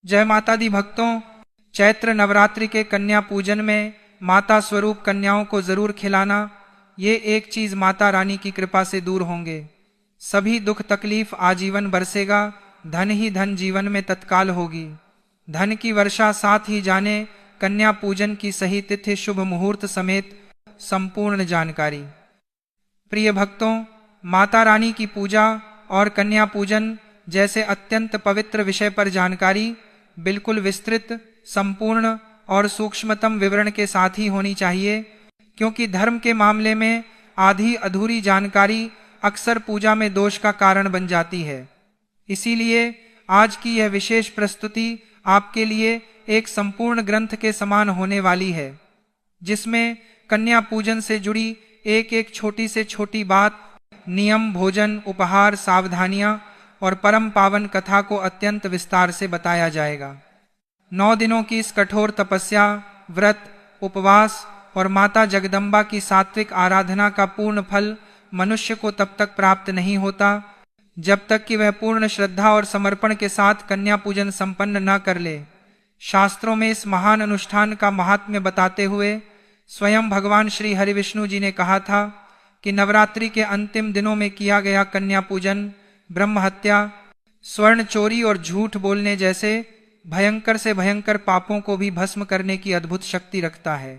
जय माता दी भक्तों, चैत्र नवरात्रि के कन्या पूजन में माता स्वरूप कन्याओं को जरूर खिलाना। ये एक चीज माता रानी की कृपा से दूर होंगे, सभी दुख तकलीफ आजीवन बरसेगा, धन ही धन जीवन में तत्काल होगी, धन की वर्षा साथ ही जाने। कन्या पूजन की सही तिथि शुभ मुहूर्त समेत संपूर्ण जानकारी। प्रिय भक्तों, माता रानी की पूजा और कन्या पूजन जैसे अत्यंत पवित्र विषय पर जानकारी बिल्कुल विस्तृत, संपूर्ण और सूक्ष्मतम विवरण के साथ ही होनी चाहिए, क्योंकि धर्म के मामले में आधी अधूरी जानकारी अक्सर पूजा में दोष का कारण बन जाती है। इसीलिए आज की यह विशेष प्रस्तुति आपके लिए एक संपूर्ण ग्रंथ के समान होने वाली है, जिसमें कन्या पूजन से जुड़ी एक एक छोटी से छोटी बात, नियम, भोजन, उपहार, सावधानियां और परम पावन कथा को अत्यंत विस्तार से बताया जाएगा। 9 दिनों की इस कठोर तपस्या, व्रत, उपवास और माता जगदम्बा की सात्विक आराधना का पूर्ण फल मनुष्य को तब तक प्राप्त नहीं होता जब तक कि वह पूर्ण श्रद्धा और समर्पण के साथ कन्या पूजन संपन्न न कर ले। शास्त्रों में इस महान अनुष्ठान का महात्म्य बताते हुए स्वयं भगवान श्री हरिविष्णु जी ने कहा था कि नवरात्रि के अंतिम दिनों में किया गया कन्या पूजन ब्रह्म हत्या, स्वर्ण चोरी और झूठ बोलने जैसे भयंकर से भयंकर पापों को भी भस्म करने की अद्भुत शक्ति रखता है।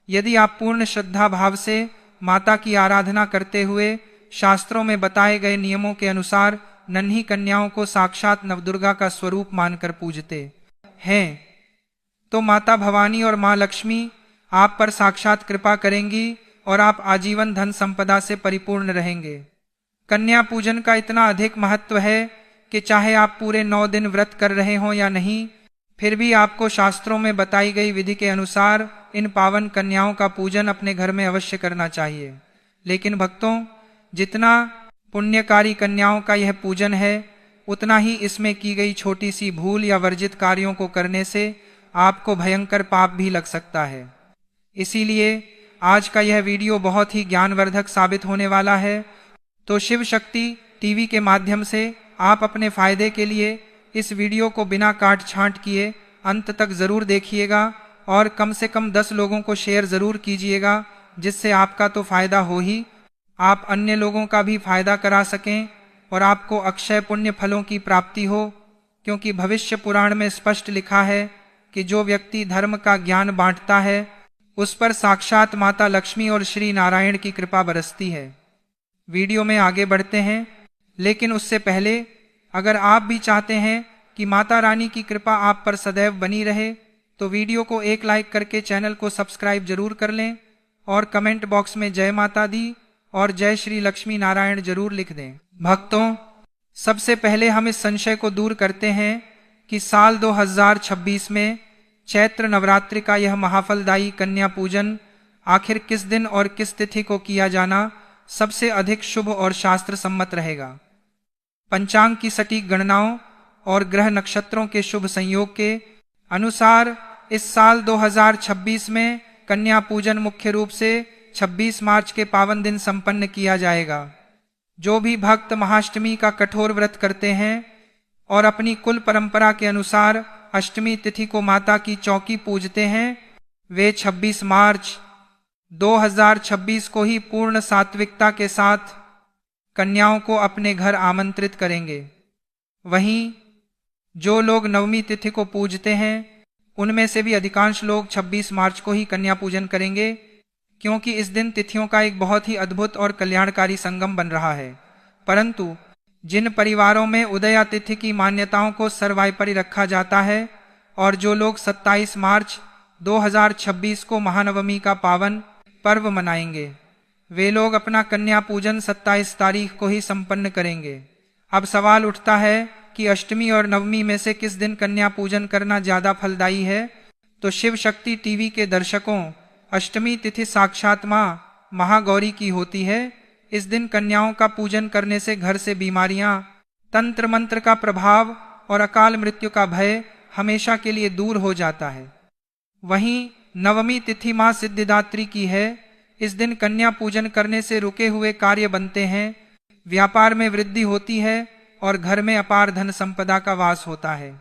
यदि आप पूर्ण श्रद्धा भाव से माता की आराधना करते हुए शास्त्रों में बताए गए नियमों के अनुसार नन्ही कन्याओं को साक्षात नवदुर्गा का स्वरूप मानकर पूजते हैं, तो माता भवानी और मां लक्ष्मी आप पर साक्षात कृपा करेंगी और आप आजीवन धन संपदा से परिपूर्ण रहेंगे। कन्या पूजन का इतना अधिक महत्व है कि चाहे आप पूरे 9 दिन व्रत कर रहे हों या नहीं, फिर भी आपको शास्त्रों में बताई गई विधि के अनुसार इन पावन कन्याओं का पूजन अपने घर में अवश्य करना चाहिए। लेकिन भक्तों, जितना पुण्यकारी कन्याओं का यह पूजन है, उतना ही इसमें की गई छोटी सी भूल या वर्जित कार्यों को करने से आपको भयंकर पाप भी लग सकता है। इसीलिए आज का यह वीडियो बहुत ही ज्ञानवर्धक साबित होने वाला है, तो शिव शक्ति टीवी के माध्यम से आप अपने फायदे के लिए इस वीडियो को बिना काट छांट किए अंत तक जरूर देखिएगा और कम से कम 10 लोगों को शेयर जरूर कीजिएगा, जिससे आपका तो फायदा हो ही, आप अन्य लोगों का भी फायदा करा सकें और आपको अक्षय पुण्य फलों की प्राप्ति हो। क्योंकि भविष्य पुराण में स्पष्ट लिखा है कि जो व्यक्ति धर्म का ज्ञान बांटता है उस पर साक्षात माता लक्ष्मी और श्री नारायण की कृपा बरसती है। वीडियो में आगे बढ़ते हैं, लेकिन उससे पहले अगर आप भी चाहते हैं कि माता रानी की कृपा आप पर सदैव बनी रहे, तो वीडियो को एक लाइक करके चैनल को सब्सक्राइब जरूर कर लें और कमेंट बॉक्स में जय माता दी और जय श्री लक्ष्मी नारायण जरूर लिख दें। भक्तों, सबसे पहले हम इस संशय को दूर करते हैं कि साल 2026 में चैत्र नवरात्रि का यह महाफलदायी कन्या पूजन आखिर किस दिन और किस तिथि को किया जाना सबसे अधिक शुभ और शास्त्र सम्मत रहेगा। पंचांग की सटीक गणनाओं और ग्रह नक्षत्रों के शुभ संयोग के अनुसार इस साल 2026 में कन्या पूजन मुख्य रूप से 26 मार्च के पावन दिन संपन्न किया जाएगा। जो भी भक्त महाअष्टमी का कठोर व्रत करते हैं और अपनी कुल परंपरा के अनुसार अष्टमी तिथि को माता की चौकी पूजते हैं, वे 26 मार्च 2026 को ही पूर्ण सात्विकता के साथ कन्याओं को अपने घर आमंत्रित करेंगे। वहीं जो लोग नवमी तिथि को पूजते हैं, उनमें से भी अधिकांश लोग 26 मार्च को ही कन्या पूजन करेंगे, क्योंकि इस दिन तिथियों का एक बहुत ही अद्भुत और कल्याणकारी संगम बन रहा है। परंतु जिन परिवारों में उदया तिथि की मान्यताओं को सर्वापरि रखा जाता है और जो लोग 27 मार्च 2026 को महानवमी का पावन पर्व मनाएंगे, वे लोग अपना कन्या पूजन 27 तारीख को ही संपन्न करेंगे। अब सवाल उठता है कि अष्टमी और नवमी में से किस दिन कन्या पूजन करना ज्यादा फलदायी है। तो शिव शक्ति टीवी के दर्शकों, अष्टमी तिथि साक्षात मां महागौरी की होती है। इस दिन कन्याओं का पूजन करने से घर से बीमारियां, तंत्र मंत्र का प्रभाव और अकाल मृत्यु का भय हमेशा के लिए दूर हो जाता है। वहीं नवमी तिथि मां सिद्धिदात्री की है। इस दिन कन्या पूजन करने से रुके हुए कार्य बनते हैं, व्यापार में वृद्धि होती है और घर में अपार धन संपदा का वास होता है।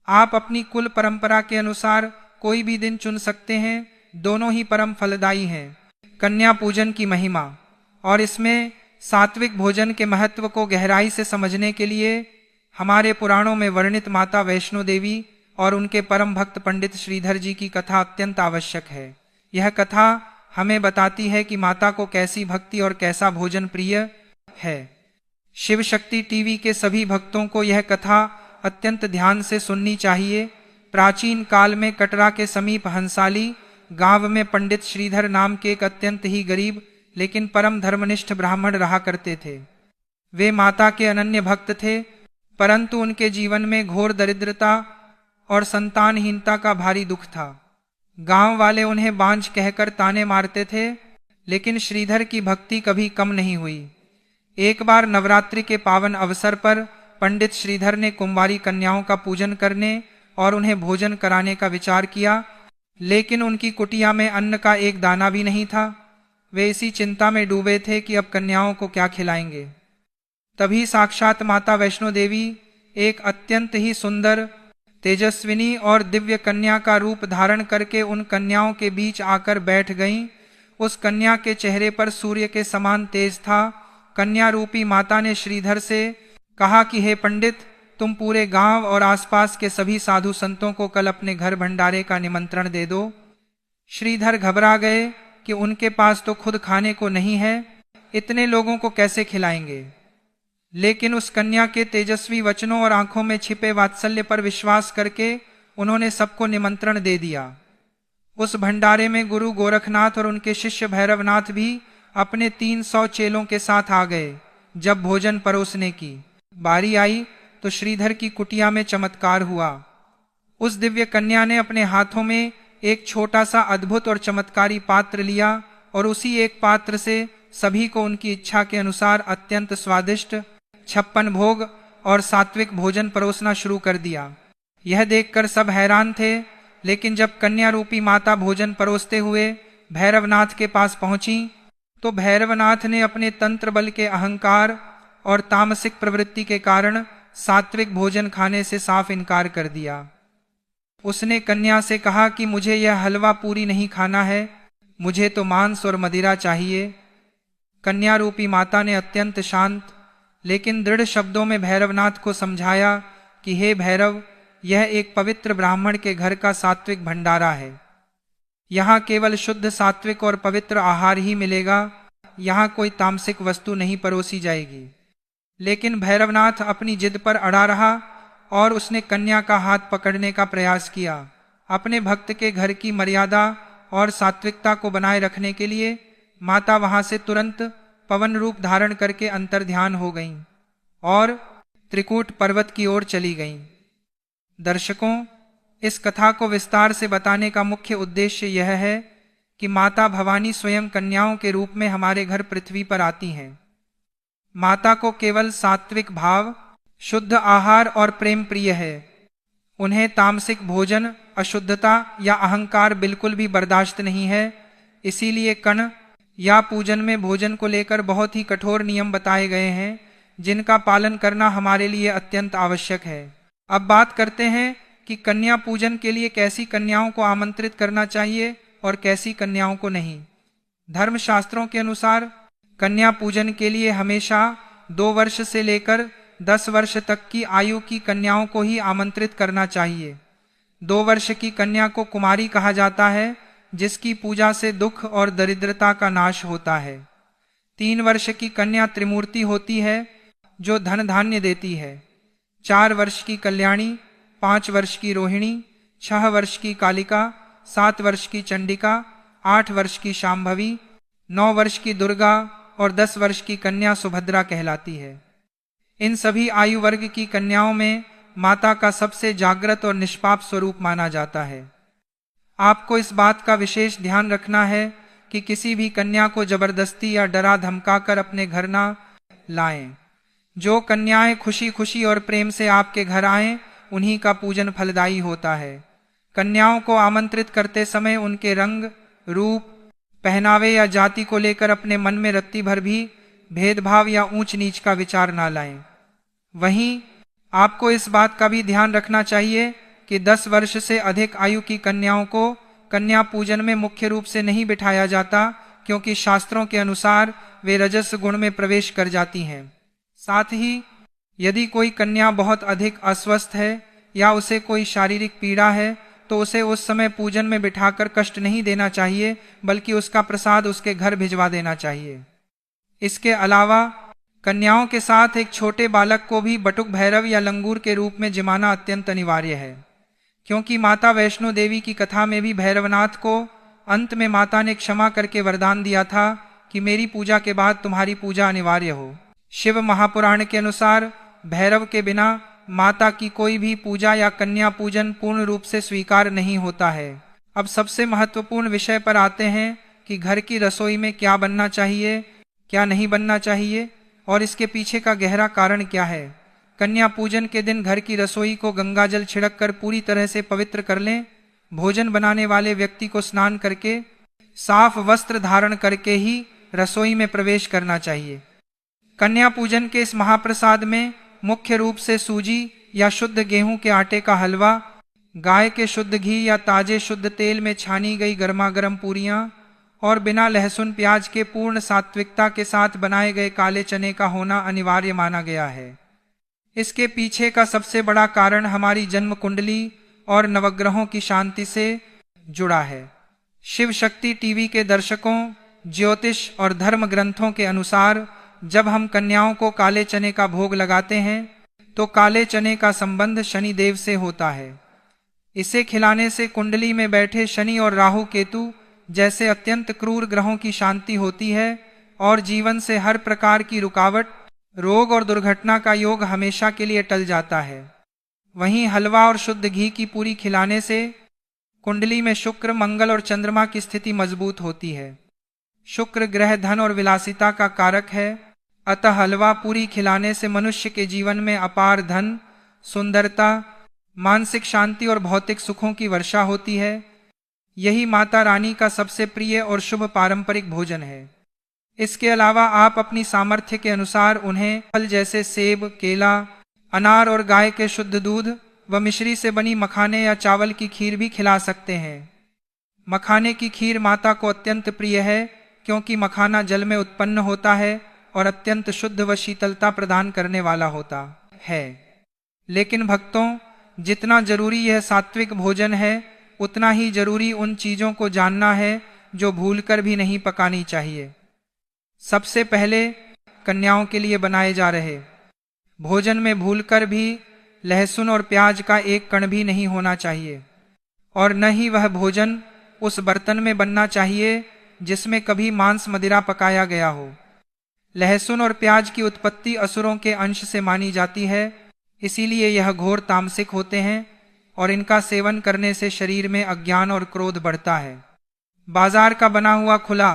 आप अपनी कुल परंपरा के अनुसार कोई भी दिन चुन सकते हैं, दोनों ही परम फलदायी हैं। कन्या पूजन की महिमा और इसमें सात्विक भोजन के महत्व को गहराई से समझने के लिए हमारे पुराणों में वर्णित माता वैष्णो देवी और उनके परम भक्त पंडित श्रीधर जी की कथा अत्यंत आवश्यक है। यह कथा हमें बताती है कि माता को कैसी भक्ति और कैसा भोजन प्रिय है। शिव शक्ति टीवी के सभी भक्तों को यह कथा अत्यंत ध्यान से सुननी चाहिए। प्राचीन काल में कटरा के समीप हंसाली गांव में पंडित श्रीधर नाम के एक अत्यंत ही गरीब लेकिन परम धर्मनिष्ठ ब्राह्मण रहा करते थे। वे माता के अनन्य भक्त थे, परंतु उनके जीवन में घोर दरिद्रता और संतानहीनता का भारी दुख था। गांव वाले उन्हें बांझ कहकर ताने मारते थे, लेकिन श्रीधर की भक्ति कभी कम नहीं हुई। एक बार नवरात्रि के पावन अवसर पर पंडित श्रीधर ने कुंवारी कन्याओं का पूजन करने और उन्हें भोजन कराने का विचार किया, लेकिन उनकी कुटिया में अन्न का एक दाना भी नहीं था। वे इसी चिंता में डूबे थे कि अब कन्याओं को क्या खिलाएंगे। तभी साक्षात माता वैष्णो देवी एक अत्यंत ही सुंदर, तेजस्विनी और दिव्य कन्या का रूप धारण करके उन कन्याओं के बीच आकर बैठ गईं। उस कन्या के चेहरे पर सूर्य के समान तेज था। कन्या रूपी माता ने श्रीधर से कहा कि हे पंडित, तुम पूरे गांव और आसपास के सभी साधु संतों को कल अपने घर भंडारे का निमंत्रण दे दो। श्रीधर घबरा गए कि उनके पास तो खुद खाने को नहीं है, इतने लोगों को कैसे खिलाएंगे। लेकिन उस कन्या के तेजस्वी वचनों और आंखों में छिपे वात्सल्य पर विश्वास करके उन्होंने सबको निमंत्रण दे दिया। उस भंडारे में गुरु गोरखनाथ और उनके शिष्य भैरवनाथ भी अपने 300 चेलों के साथ आ गए। जब भोजन परोसने की बारी आई तो श्रीधर की कुटिया में चमत्कार हुआ। उस दिव्य कन्या ने अपने हाथों में एक छोटा सा अद्भुत और चमत्कारी पात्र लिया और उसी एक पात्र से सभी को उनकी इच्छा के अनुसार अत्यंत स्वादिष्ट 56 भोग और सात्विक भोजन परोसना शुरू कर दिया। यह देखकर सब हैरान थे, लेकिन जब कन्या रूपी माता भोजन परोसते हुए भैरवनाथ के पास पहुंची तो भैरवनाथ ने अपने तंत्र बल के अहंकार और तामसिक प्रवृत्ति के कारण सात्विक भोजन खाने से साफ इनकार कर दिया। उसने कन्या से कहा कि मुझे यह हलवा पूरी नहीं खाना है, मुझे तो मांस और मदिरा चाहिए। कन्या रूपी माता ने अत्यंत शांत लेकिन दृढ़ शब्दों में भैरवनाथ को समझाया कि हे भैरव, यह एक पवित्र ब्राह्मण के घर का सात्विक भंडारा है। यहाँ केवल शुद्ध सात्विक और पवित्र आहार ही मिलेगा, यहाँ कोई तामसिक वस्तु नहीं परोसी जाएगी। लेकिन भैरवनाथ अपनी जिद पर अड़ा रहा और उसने कन्या का हाथ पकड़ने का प्रयास किया। अपने भक्त के घर की मर्यादा और सात्विकता को बनाए रखने के लिए माता वहां से तुरंत पवन रूप धारण करके अंतर्ध्यान हो गईं और त्रिकूट पर्वत की ओर चली गईं। दर्शकों, इस कथा को विस्तार से बताने का मुख्य उद्देश्य यह है कि माता भवानी स्वयं कन्याओं के रूप में हमारे घर पृथ्वी पर आती हैं। माता को केवल सात्विक भाव, शुद्ध आहार और प्रेम प्रिय है। उन्हें तामसिक भोजन, अशुद्धता या अहंकार बिल्कुल भी बर्दाश्त नहीं है। इसीलिए कण या पूजन में भोजन को लेकर बहुत ही कठोर नियम बताए गए हैं, जिनका पालन करना हमारे लिए अत्यंत आवश्यक है। अब बात करते हैं कि कन्या पूजन के लिए कैसी कन्याओं को आमंत्रित करना चाहिए और कैसी कन्याओं को नहीं। धर्मशास्त्रों के अनुसार कन्या पूजन के लिए हमेशा 2 वर्ष से लेकर 10 वर्ष तक की आयु की कन्याओं को ही आमंत्रित करना चाहिए। 2 वर्ष की कन्या को कुमारी कहा जाता है, जिसकी पूजा से दुख और दरिद्रता का नाश होता है। 3 वर्ष की कन्या त्रिमूर्ति होती है, जो धन धान्य देती है। 4 वर्ष की कल्याणी, 5 वर्ष की रोहिणी, 6 वर्ष की कालिका, 7 वर्ष की चंडिका, 8 वर्ष की शांभवी, 9 वर्ष की दुर्गा और 10 वर्ष की कन्या सुभद्रा कहलाती है। इन सभी आयु वर्ग की कन्याओं में माता का सबसे जागृत और निष्पाप स्वरूप माना जाता है। आपको इस बात का विशेष ध्यान रखना है कि किसी भी कन्या को जबरदस्ती या डरा धमकाकर अपने घर ना लाएं। जो कन्याएं खुशी खुशी और प्रेम से आपके घर आएं, उन्हीं का पूजन फलदायी होता है। कन्याओं को आमंत्रित करते समय उनके रंग, रूप, पहनावे या जाति को लेकर अपने मन में रत्ती भर भी भेदभाव या ऊंच नीच का विचार ना लाएं। वहीं आपको इस बात का भी ध्यान रखना चाहिए कि 10 वर्ष से अधिक आयु की कन्याओं को कन्या पूजन में मुख्य रूप से नहीं बिठाया जाता, क्योंकि शास्त्रों के अनुसार वे रजस गुण में प्रवेश कर जाती हैं। साथ ही यदि कोई कन्या बहुत अधिक अस्वस्थ है या उसे कोई शारीरिक पीड़ा है तो उसे उस समय पूजन में बिठाकर कष्ट नहीं देना चाहिए, बल्कि उसका प्रसाद उसके घर भिजवा देना चाहिए। इसके अलावा कन्याओं के साथ एक छोटे बालक को भी बटुक भैरव या लंगूर के रूप में जिमाना अत्यंत अनिवार्य है, क्योंकि माता वैष्णो देवी की कथा में भी भैरवनाथ को अंत में माता ने क्षमा करके वरदान दिया था कि मेरी पूजा के बाद तुम्हारी पूजा अनिवार्य हो। शिव महापुराण के अनुसार भैरव के बिना माता की कोई भी पूजा या कन्या पूजन पूर्ण रूप से स्वीकार नहीं होता है। अब सबसे महत्वपूर्ण विषय पर आते हैं कि घर की रसोई में क्या बनना चाहिए, क्या नहीं बनना चाहिए और इसके पीछे का गहरा कारण क्या है। कन्या पूजन के दिन घर की रसोई को गंगा जल छिड़क कर पूरी तरह से पवित्र कर लें। भोजन बनाने वाले व्यक्ति को स्नान करके साफ वस्त्र धारण करके ही रसोई में प्रवेश करना चाहिए। कन्या पूजन के इस महाप्रसाद में मुख्य रूप से सूजी या शुद्ध गेहूं के आटे का हलवा, गाय के शुद्ध घी या ताजे शुद्ध तेल में छानी गई गर्मा गर्म पूरियां और बिना लहसुन प्याज के पूर्ण सात्विकता के साथ बनाए गए काले चने का होना अनिवार्य माना गया है। इसके पीछे का सबसे बड़ा कारण हमारी जन्म कुंडली और नवग्रहों की शांति से जुड़ा है। शिव शक्ति टीवी के दर्शकों, ज्योतिष और धर्म ग्रंथों के अनुसार जब हम कन्याओं को काले चने का भोग लगाते हैं तो काले चने का संबंध शनि देव से होता है। इसे खिलाने से कुंडली में बैठे शनि और राहु केतु जैसे अत्यंत क्रूर ग्रहों की शांति होती है और जीवन से हर प्रकार की रुकावट, रोग और दुर्घटना का योग हमेशा के लिए टल जाता है। वहीं हलवा और शुद्ध घी की पूरी खिलाने से कुंडली में शुक्र, मंगल और चंद्रमा की स्थिति मजबूत होती है। शुक्र ग्रह धन और विलासिता का कारक है, अतः हलवा पूरी खिलाने से मनुष्य के जीवन में अपार धन, सुंदरता, मानसिक शांति और भौतिक सुखों की वर्षा होती है। यही माता रानी का सबसे प्रिय और शुभ पारंपरिक भोजन है। इसके अलावा आप अपनी सामर्थ्य के अनुसार उन्हें फल जैसे सेब, केला, अनार और गाय के शुद्ध दूध व मिश्री से बनी मखाने या चावल की खीर भी खिला सकते हैं। मखाने की खीर माता को अत्यंत प्रिय है, क्योंकि मखाना जल में उत्पन्न होता है और अत्यंत शुद्ध व शीतलता प्रदान करने वाला होता है। लेकिन भक्तों, जितना जरूरी यह सात्विक भोजन है, उतना ही जरूरी उन चीजों को जानना है जो भूलकर भी नहीं पकानी चाहिए। सबसे पहले कन्याओं के लिए बनाए जा रहे भोजन में भूलकर भी लहसुन और प्याज का एक कण भी नहीं होना चाहिए, और न ही वह भोजन उस बर्तन में बनना चाहिए जिसमें कभी मांस मदिरा पकाया गया हो। लहसुन और प्याज की उत्पत्ति असुरों के अंश से मानी जाती है, इसीलिए यह घोर तामसिक होते हैं और इनका सेवन करने से शरीर में अज्ञान और क्रोध बढ़ता है। बाजार का बना हुआ खुला,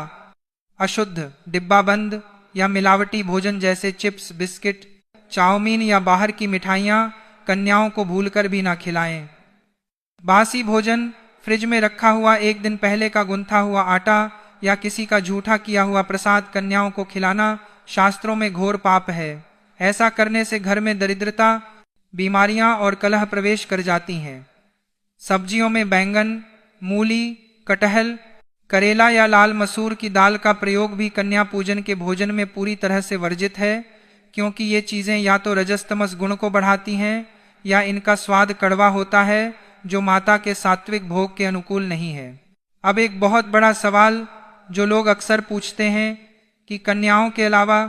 अशुद्ध, डिब्बाबंद या मिलावटी भोजन जैसे चिप्स, बिस्किट, चाउमीन या बाहर की मिठाइयाँ कन्याओं को भूलकर भी ना खिलाएं। बासी भोजन, फ्रिज में रखा हुआ एक दिन पहले का गुंथा हुआ आटा या किसी का झूठा किया हुआ प्रसाद कन्याओं को खिलाना शास्त्रों में घोर पाप है। ऐसा करने से घर में दरिद्रता, बीमारियां और कलह प्रवेश कर जाती हैं। सब्जियों में बैंगन, मूली, कटहल, करेला या लाल मसूर की दाल का प्रयोग भी कन्या पूजन के भोजन में पूरी तरह से वर्जित है, क्योंकि ये चीजें या तो रजस्तमस गुण को बढ़ाती हैं या इनका स्वाद कड़वा होता है, जो माता के सात्विक भोग के अनुकूल नहीं है। अब एक बहुत बड़ा सवाल जो लोग अक्सर पूछते हैं कि कन्याओं के अलावा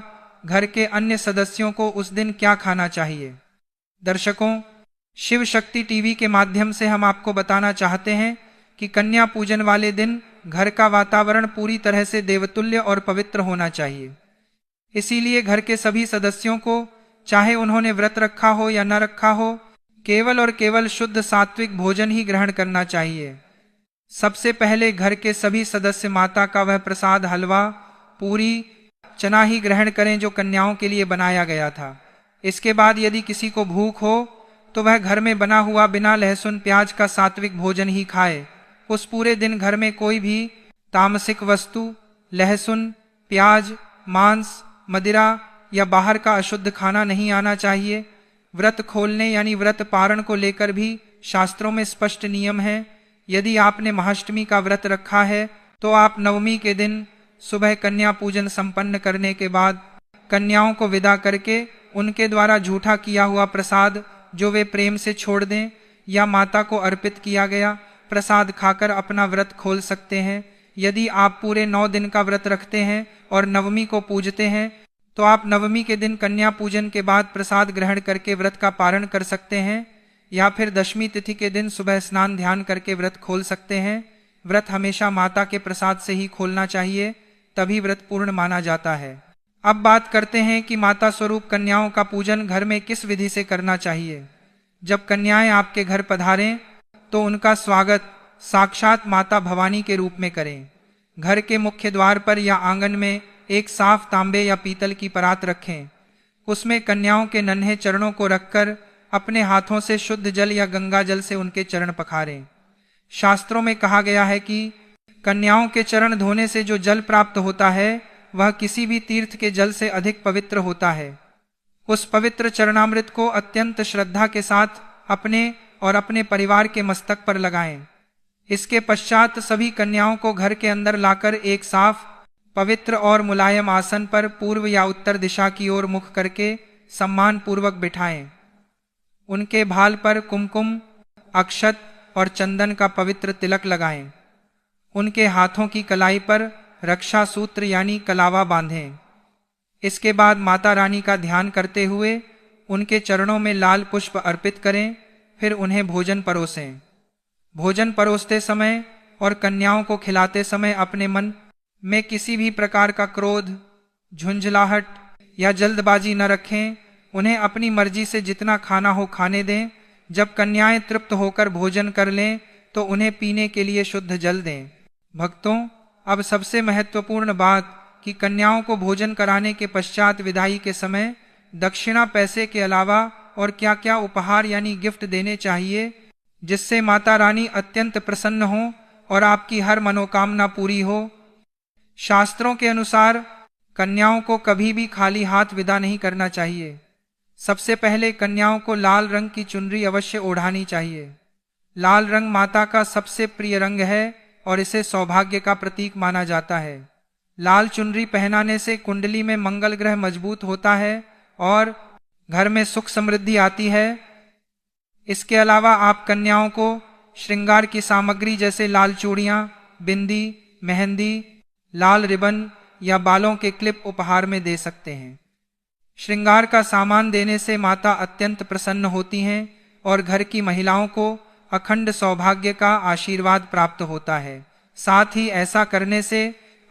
घर के अन्य सदस्यों को उस दिन क्या खाना चाहिए। दर्शकों, शिव शक्ति टीवी के माध्यम से हम आपको बताना चाहते हैं कि कन्या पूजन वाले दिन घर का वातावरण पूरी तरह से देवतुल्य और पवित्र होना चाहिए। इसीलिए घर के सभी सदस्यों को, चाहे उन्होंने व्रत रखा हो या न रखा हो, केवल और केवल शुद्ध सात्विक भोजन ही ग्रहण करना चाहिए। सबसे पहले घर के सभी सदस्य माता का वह प्रसाद हलवा, पूरी, चना ही ग्रहण करें जो कन्याओं के लिए बनाया गया था। इसके बाद यदि किसी को भूख हो तो वह घर में बना हुआ बिना लहसुन प्याज का सात्विक भोजन ही खाए। उस पूरे दिन घर में कोई भी तामसिक वस्तु, लहसुन, प्याज, मांस, मदिरा या बाहर का अशुद्ध खाना नहीं आना चाहिए। व्रत खोलने यानी व्रत पारण को लेकर भी शास्त्रों में स्पष्ट नियम है। यदि आपने महाअष्टमी का व्रत रखा है तो आप नवमी के दिन सुबह कन्या पूजन संपन्न करने के बाद कन्याओं को विदा करके उनके द्वारा झूठा किया हुआ प्रसाद जो वे प्रेम से छोड़ दें या माता को अर्पित किया गया प्रसाद खाकर अपना व्रत खोल सकते हैं। यदि आप पूरे 9 दिन का व्रत रखते हैं और नवमी को पूजते हैं तो आप नवमी के दिन कन्या पूजन के बाद प्रसाद ग्रहण करके व्रत का पारण कर सकते हैं, या फिर दशमी तिथि के दिन सुबह स्नान ध्यान करके व्रत खोल सकते हैं। व्रत हमेशा माता के प्रसाद से ही खोलना चाहिए, तभी व्रत पूर्ण माना जाता है। अब बात करते हैं कि माता स्वरूप कन्याओं का पूजन घर में किस विधि से करना चाहिए। जब कन्याएं आपके घर पधारें तो उनका स्वागत साक्षात माता भवानी के रूप में करें। घर के मुख्य द्वार पर या आंगन में एक साफ तांबे या पीतल की परात रखें। उसमें कन्याओं के नन्हे चरणों को रखकर अपने हाथों से शुद्ध जल या गंगा जल से उनके चरण पखारें। शास्त्रों में कहा गया है कि कन्याओं के चरण धोने से जो जल प्राप्त होता है वह किसी भी तीर्थ के जल से अधिक पवित्र होता है। उस पवित्र चरणामृत को अत्यंत श्रद्धा के साथ अपने और अपने परिवार के मस्तक पर लगाएं। इसके पश्चात सभी कन्याओं को घर के अंदर लाकर एक साफ पवित्र और मुलायम आसन पर पूर्व या उत्तर दिशा की ओर मुख करके सम्मान पूर्वक बिठाएं। उनके भाल पर कुमकुम, अक्षत और चंदन का पवित्र तिलक लगाएं। उनके हाथों की कलाई पर रक्षा सूत्र यानी कलावा बांधें। इसके बाद माता रानी का ध्यान करते हुए उनके चरणों में लाल पुष्प अर्पित करें, फिर उन्हें भोजन परोसें। भोजन परोसते समय और कन्याओं को खिलाते समय अपने मन में किसी भी प्रकार का क्रोध, झुंझलाहट या जल्दबाजी न रखें। उन्हें अपनी मर्जी से जितना खाना हो खाने दें। जब कन्याएं तृप्त होकर भोजन कर लें तो उन्हें पीने के लिए शुद्ध जल दें। भक्तों, अब सबसे महत्वपूर्ण बात कि कन्याओं को भोजन कराने के पश्चात विदाई के समय दक्षिणा पैसे के अलावा और क्या क्या उपहार यानी गिफ्ट देने चाहिए, जिससे माता रानी अत्यंत प्रसन्न हो और आपकी हर मनोकामना पूरी हो। शास्त्रों के अनुसार कन्याओं को कभी भी खाली हाथ विदा नहीं करना चाहिए। सबसे पहले कन्याओं को लाल रंग की चुनरी अवश्य ओढ़ानी चाहिए। लाल रंग माता का सबसे प्रिय रंग है और इसे सौभाग्य का प्रतीक माना जाता है। लाल चुनरी पहनाने से कुंडली में मंगल ग्रह मजबूत होता है और घर में सुख समृद्धि आती है। इसके अलावा आप कन्याओं को श्रृंगार की सामग्री जैसे लाल चूड़ियां, बिंदी, मेहंदी, लाल रिबन या बालों के क्लिप उपहार में दे सकते हैं। श्रृंगार का सामान देने से माता अत्यंत प्रसन्न होती हैं और घर की महिलाओं को अखंड सौभाग्य का आशीर्वाद प्राप्त होता है। साथ ही ऐसा करने से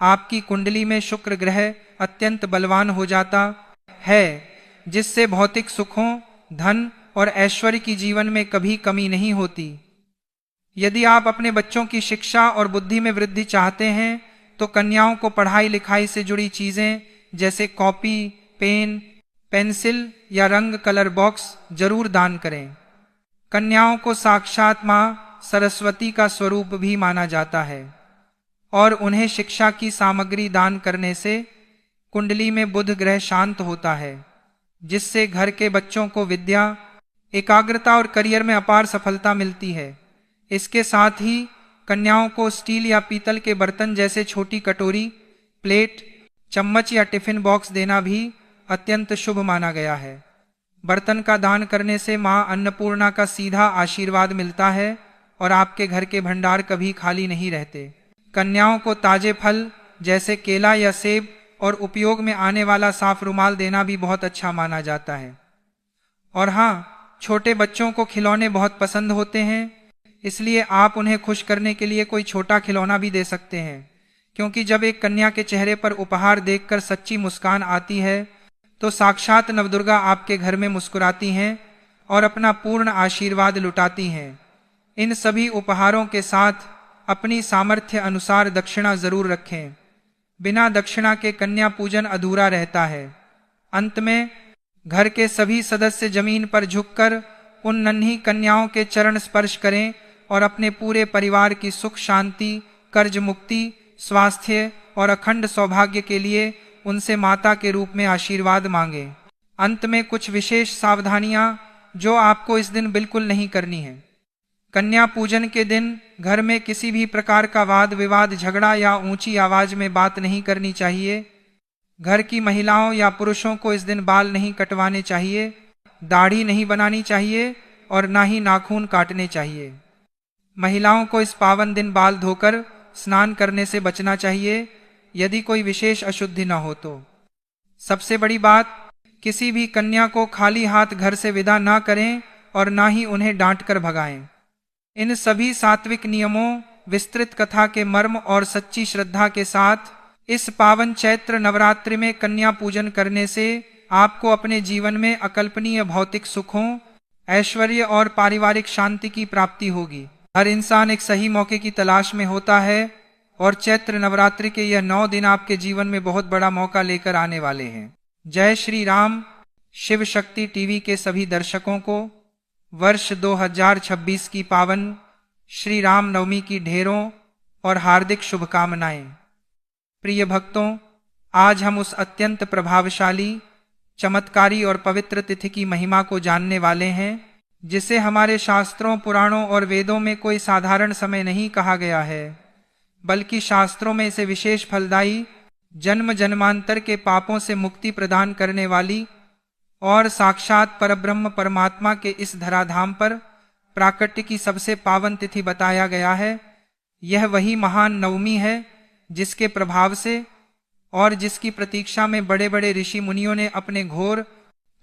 आपकी कुंडली में शुक्र ग्रह अत्यंत बलवान हो जाता है, जिससे भौतिक सुखों, धन और ऐश्वर्य की जीवन में कभी कमी नहीं होती। यदि आप अपने बच्चों की शिक्षा और बुद्धि में वृद्धि चाहते हैं तो कन्याओं को पढ़ाई लिखाई से जुड़ी चीजें जैसे कॉपी, पेन, पेंसिल या रंग कलर बॉक्स जरूर दान करें। कन्याओं को साक्षात मां सरस्वती का स्वरूप भी माना जाता है और उन्हें शिक्षा की सामग्री दान करने से कुंडली में बुध ग्रह शांत होता है, जिससे घर के बच्चों को विद्या, एकाग्रता और करियर में अपार सफलता मिलती है। इसके साथ ही कन्याओं को स्टील या पीतल के बर्तन जैसे छोटी कटोरी, प्लेट, चम्मच या टिफिन बॉक्स देना भी अत्यंत शुभ माना गया है। बर्तन का दान करने से मां अन्नपूर्णा का सीधा आशीर्वाद मिलता है और आपके घर के भंडार कभी खाली नहीं रहते। कन्याओं को ताजे फल जैसे केला या सेब और उपयोग में आने वाला साफ रुमाल देना भी बहुत अच्छा माना जाता है। और हाँ, छोटे बच्चों को खिलौने बहुत पसंद होते हैं, इसलिए आप उन्हें खुश करने के लिए कोई छोटा खिलौना भी दे सकते हैं, क्योंकि जब एक कन्या के चेहरे पर उपहार देखकर सच्ची मुस्कान आती है तो साक्षात नवदुर्गा आपके घर में मुस्कुराती हैं और अपना पूर्ण आशीर्वाद लुटाती हैं। इन सभी उपहारों के साथ अपनी सामर्थ्य अनुसार दक्षिणा जरूर रखें। बिना दक्षिणा के कन्या पूजन अधूरा रहता है। अंत में घर के सभी सदस्य जमीन पर झुककर उन नन्ही कन्याओं के चरण स्पर्श करें और अपने पूरे परिवार की सुख शांति, कर्ज मुक्ति, स्वास्थ्य और अखंड सौभाग्य के लिए उनसे माता के रूप में आशीर्वाद मांगे। अंत में कुछ विशेष सावधानियां जो आपको इस दिन बिल्कुल नहीं करनी है। कन्या पूजन के दिन घर में किसी भी प्रकार का वाद विवाद, झगड़ा या ऊंची आवाज में बात नहीं करनी चाहिए। घर की महिलाओं या पुरुषों को इस दिन बाल नहीं कटवाने चाहिए, दाढ़ी नहीं बनानी चाहिए और ना ही नाखून काटने चाहिए। महिलाओं को इस पावन दिन बाल धोकर स्नान करने से बचना चाहिए, यदि कोई विशेष अशुद्धि न हो तो। सबसे बड़ी बात, किसी भी कन्या को खाली हाथ घर से विदा ना करें और ना ही उन्हें डांट कर भगाएं। इन सभी सात्विक नियमों, विस्तृत कथा के मर्म और सच्ची श्रद्धा के साथ इस पावन चैत्र नवरात्रि में कन्या पूजन करने से आपको अपने जीवन में अकल्पनीय भौतिक सुखों, ऐश्वर्य और पारिवारिक शांति की प्राप्ति होगी। हर इंसान एक सही मौके की तलाश में होता है और चैत्र नवरात्रि के यह 9 दिन आपके जीवन में बहुत बड़ा मौका लेकर आने वाले हैं। जय श्री राम। शिव शक्ति टीवी के सभी दर्शकों को वर्ष 2026 की पावन श्री राम नवमी की ढेरों और हार्दिक शुभकामनाएं। प्रिय भक्तों, आज हम उस अत्यंत प्रभावशाली, चमत्कारी और पवित्र तिथि की महिमा को जानने वाले हैं, जिसे हमारे शास्त्रों, पुराणों और वेदों में कोई साधारण समय नहीं कहा गया है, बल्कि शास्त्रों में इसे विशेष फलदायी, जन्म जन्मांतर के पापों से मुक्ति प्रदान करने वाली और साक्षात परब्रह्म परमात्मा के इस धराधाम पर प्राकट्य की सबसे पावन तिथि बताया गया है। यह वही महान नवमी है जिसके प्रभाव से और जिसकी प्रतीक्षा में बड़े बड़े ऋषि मुनियों ने अपने घोर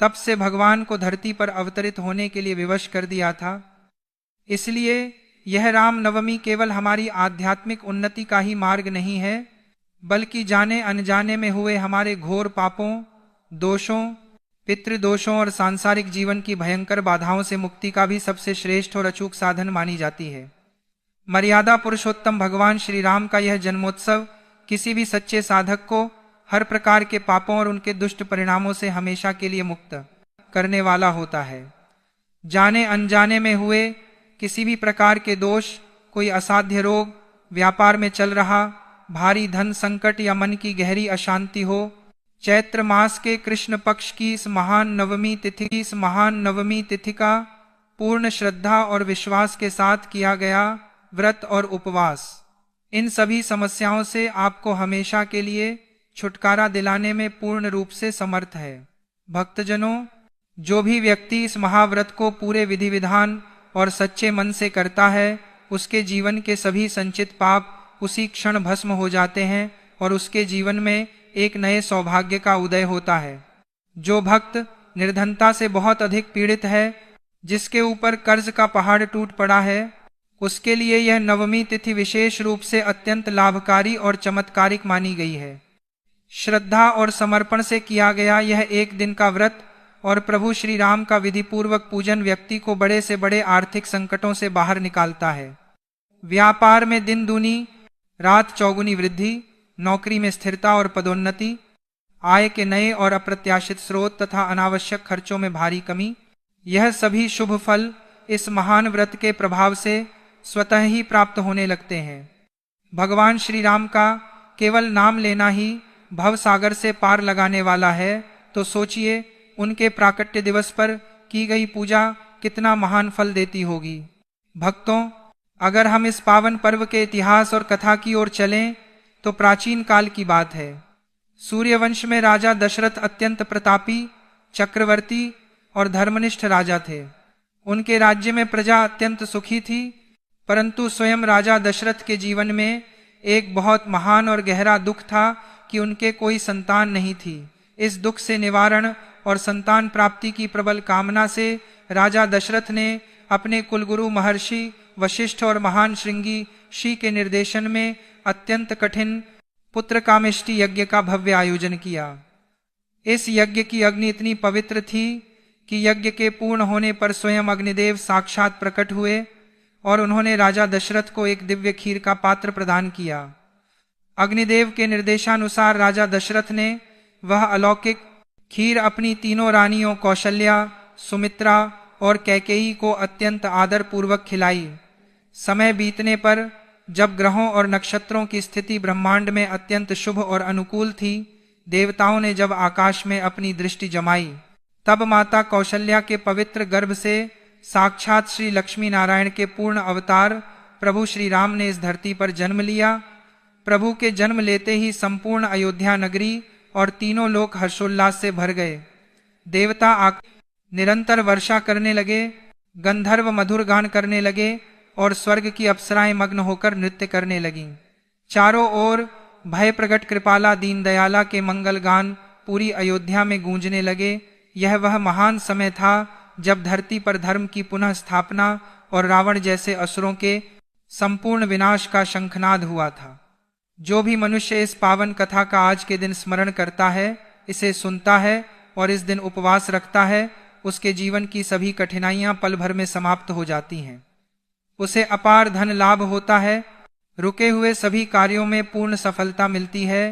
तप से भगवान को धरती पर अवतरित होने के लिए विवश कर दिया था। इसलिए यह राम नवमी केवल हमारी आध्यात्मिक उन्नति का ही मार्ग नहीं है, बल्कि जाने अनजाने में हुए हमारे घोर पापों, दोषों, पितृदोषों और सांसारिक जीवन की भयंकर बाधाओं से मुक्ति का भी सबसे श्रेष्ठ और अचूक साधन मानी जाती है। मर्यादा पुरुषोत्तम भगवान श्री राम का यह जन्मोत्सव किसी भी सच्चे साधक को हर प्रकार के पापों और उनके दुष्ट परिणामों से हमेशा के लिए मुक्त करने वाला होता है। जाने अनजाने में हुए किसी भी प्रकार के दोष, कोई असाध्य रोग, व्यापार में चल रहा भारी धन संकट या मन की गहरी अशांति हो, चैत्र मास के कृष्ण पक्ष की इस महान नवमी तिथि का पूर्ण श्रद्धा और विश्वास के साथ किया गया व्रत और उपवास इन सभी समस्याओं से आपको हमेशा के लिए छुटकारा दिलाने में पूर्ण रूप से समर्थ है। भक्तजनों, जो भी व्यक्ति इस महाव्रत को पूरे विधि विधान और सच्चे मन से करता है, उसके जीवन के सभी संचित पाप उसी क्षण भस्म हो जाते हैं और उसके जीवन में एक नए सौभाग्य का उदय होता है। जो भक्त निर्धनता से बहुत अधिक पीड़ित है, जिसके ऊपर कर्ज का पहाड़ टूट पड़ा है, उसके लिए यह नवमी तिथि विशेष रूप से अत्यंत लाभकारी और चमत्कारिक मानी गई है। श्रद्धा और समर्पण से किया गया यह एक दिन का व्रत और प्रभु श्री राम का विधिपूर्वक पूजन व्यक्ति को बड़े से बड़े आर्थिक संकटों से बाहर निकालता है। व्यापार में दिन दूनी रात चौगुनी वृद्धि, नौकरी में स्थिरता और पदोन्नति, आय के नए और अप्रत्याशित स्रोत तथा अनावश्यक खर्चों में भारी कमी, यह सभी शुभ फल इस महान व्रत के प्रभाव से स्वतः ही प्राप्त होने लगते हैं। भगवान श्री राम का केवल नाम लेना ही भव सागर से पार लगाने वाला है, तो सोचिए उनके प्राकट्य दिवस पर की गई पूजा कितना महान फल देती होगी। भक्तों, अगर हम इस पावन पर्व के इतिहास और कथा की ओर चलें तो प्राचीन काल की बात है। सूर्यवंश में राजा दशरथ अत्यंत प्रतापी, चक्रवर्ती और धर्मनिष्ठ राजा थे। उनके राज्य में प्रजा अत्यंत सुखी थी, परंतु स्वयं राजा दशरथ के जीवन में एक बहुत महान और गहरा दुख था कि उनके कोई संतान नहीं थी। इस दुख से निवारण और संतान प्राप्ति की प्रबल कामना से राजा दशरथ ने अपने कुलगुरु महर्षि वशिष्ठ और महान श्रृंगी ऋषि के निर्देशन में अत्यंत कठिन पुत्र कामेष्टि यज्ञ का भव्य आयोजन किया। इस यज्ञ की अग्नि इतनी पवित्र थी कि यज्ञ के पूर्ण होने पर स्वयं अग्निदेव साक्षात प्रकट हुए और उन्होंने राजा दशरथ को एक दिव्य खीर का पात्र प्रदान किया। अग्निदेव के निर्देशानुसार राजा दशरथ ने वह अलौकिक खीर अपनी तीनों रानियों कौशल्या, सुमित्रा और कैकेयी को अत्यंत आदर पूर्वक खिलाई। समय बीतने पर जब ग्रहों और नक्षत्रों की स्थिति ब्रह्मांड में अत्यंत शुभ और अनुकूल थी, देवताओं ने जब आकाश में अपनी दृष्टि जमाई, तब माता कौशल्या के पवित्र गर्भ से साक्षात श्री लक्ष्मी नारायण के पूर्ण अवतार प्रभु श्री राम ने इस धरती पर जन्म लिया। प्रभु के जन्म लेते ही संपूर्ण अयोध्या नगरी और तीनों लोक हर्षोल्लास से भर गए। देवता निरंतर वर्षा करने लगे, गंधर्व मधुर गान करने लगे और स्वर्ग की अप्सराएं मग्न होकर नृत्य करने लगीं। चारों ओर भय प्रकट कृपाला दीनदयाला के मंगल गान पूरी अयोध्या में गूंजने लगे। यह वह महान समय था जब धरती पर धर्म की पुनः स्थापना और रावण जैसे असुरों के संपूर्ण विनाश का शंखनाद हुआ था। जो भी मनुष्य इस पावन कथा का आज के दिन स्मरण करता है, इसे सुनता है और इस दिन उपवास रखता है, उसके जीवन की सभी कठिनाइयां पल भर में समाप्त हो जाती हैं। उसे अपार धन लाभ होता है, रुके हुए सभी कार्यों में पूर्ण सफलता मिलती है